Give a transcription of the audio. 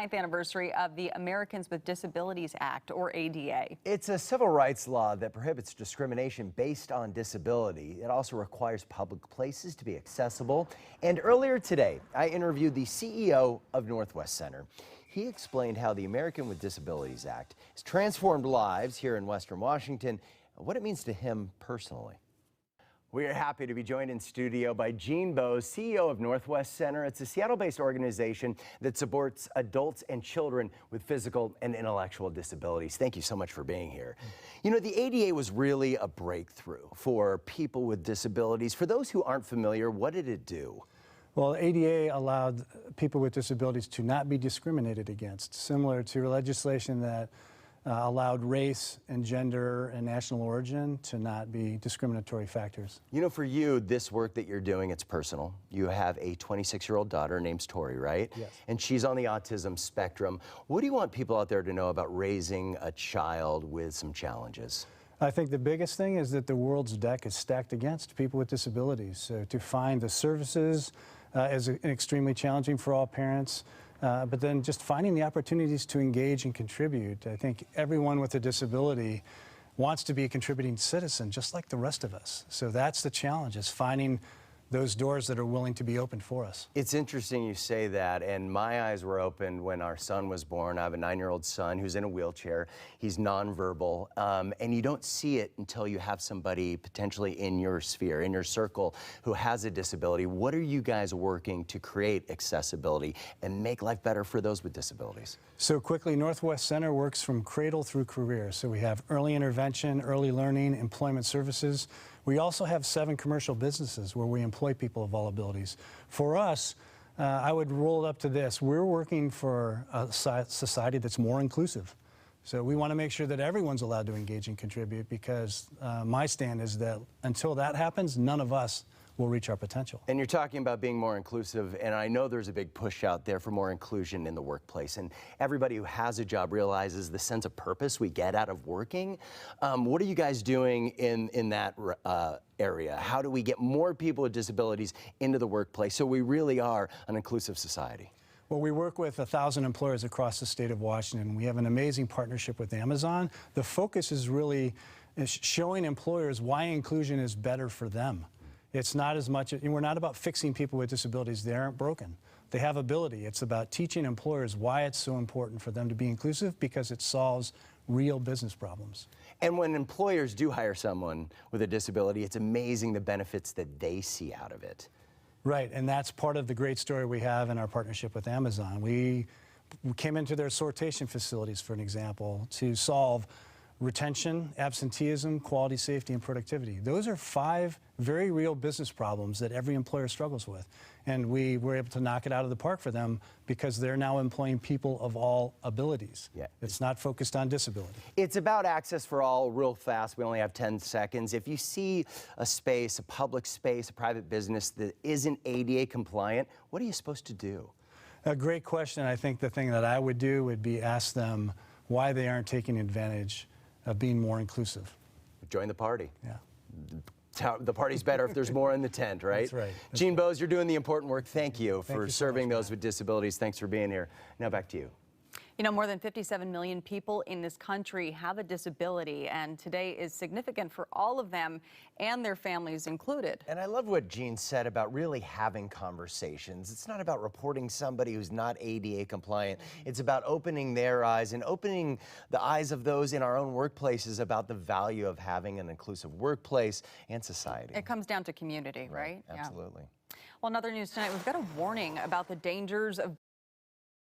49th anniversary of the Americans with Disabilities Act, or ADA. It's a civil rights law that prohibits discrimination based on disability. It also requires public places to be accessible. And earlier today, I interviewed the CEO of Northwest Center. He explained how the American with Disabilities Act has transformed lives here in Western Washington, and what it means to him personally. We are happy to be joined in studio by Gene Boes, CEO of Northwest Center. It's a Seattle-based organization that supports adults and children with physical and intellectual disabilities. Thank you so much for being here. You know, the ADA was really a breakthrough for people with disabilities. For those who aren't familiar, what did it do? Well, ADA allowed people with disabilities to not be discriminated against, similar to legislation that allowed race and gender and national origin to not be discriminatory factors. You know, for you, this work that you're doing, it's personal. You have a 26-year-old daughter named Tori, right? Yes. And she's on the autism spectrum. What do you want people out there to know about raising a child with some challenges? I think the biggest thing is that the world's deck is stacked against people with disabilities. So to find the services is extremely challenging for all parents. But then just finding the opportunities to engage and contribute. I think everyone with a disability wants to be a contributing citizen, just like the rest of us. So that's the challenge, is finding those doors that are willing to be opened for us. It's interesting you say that, and my eyes were opened when our son was born. I have a 9-year-old son who's in a wheelchair. He's nonverbal, and you don't see it until you have somebody potentially in your sphere, in your circle, who has a disability. What are you guys working to create accessibility and make life better for those with disabilities? So quickly, Northwest Center works from cradle through career. So we have early intervention, early learning, employment services. We also have 7 commercial businesses where we employ people of all abilities. For us, I would roll it up to this. We're working for a society that's more inclusive. So we want to make sure that everyone's allowed to engage and contribute, because my stand is that until that happens, none of us will reach our potential. And you're talking about being more inclusive, and I know there's a big push out there for more inclusion in the workplace, and everybody who has a job realizes the sense of purpose we get out of working. What are you guys doing in that area? How do we get more people with disabilities into the workplace so we really are an inclusive society? Well, we work with 1,000 employers across the state of Washington. We have an amazing partnership with Amazon. The focus is really showing employers why inclusion is better for them. It's not as much, we're not about fixing people with disabilities. They aren't broken. They have ability. It's about teaching employers why it's so important for them to be inclusive, because it solves real business problems. And when employers do hire someone with a disability, it's amazing the benefits that they see out of it. Right, and that's part of the great story we have in our partnership with Amazon. We came into their sortation facilities, for an example, to solve retention, absenteeism, quality, safety, and productivity. Those are 5 very real business problems that every employer struggles with. And we were able to knock it out of the park for them, because they're now employing people of all abilities. Yeah. It's not focused on disability. It's about access for all. Real fast, we only have 10 seconds. If you see a space, a public space, a private business that isn't ADA compliant, what are you supposed to do? A great question. I think the thing that I would do would be ask them why they aren't taking advantage of being more inclusive. Join the party. Yeah. The party's better if there's more in the tent, right? That's right. Gene Boes, you're doing the important work. Thank you for you so serving much, those with disabilities. Thanks for being here. Now back to you. You know, more than 57 million people in this country have a disability, and today is significant for all of them and their families included. And I love what Gene said about really having conversations. It's not about reporting somebody who's not ADA compliant. It's about opening their eyes and opening the eyes of those in our own workplaces about the value of having an inclusive workplace and society. It comes down to community, right? Absolutely. Yeah. Well, in other news tonight, we've got a warning about the dangers of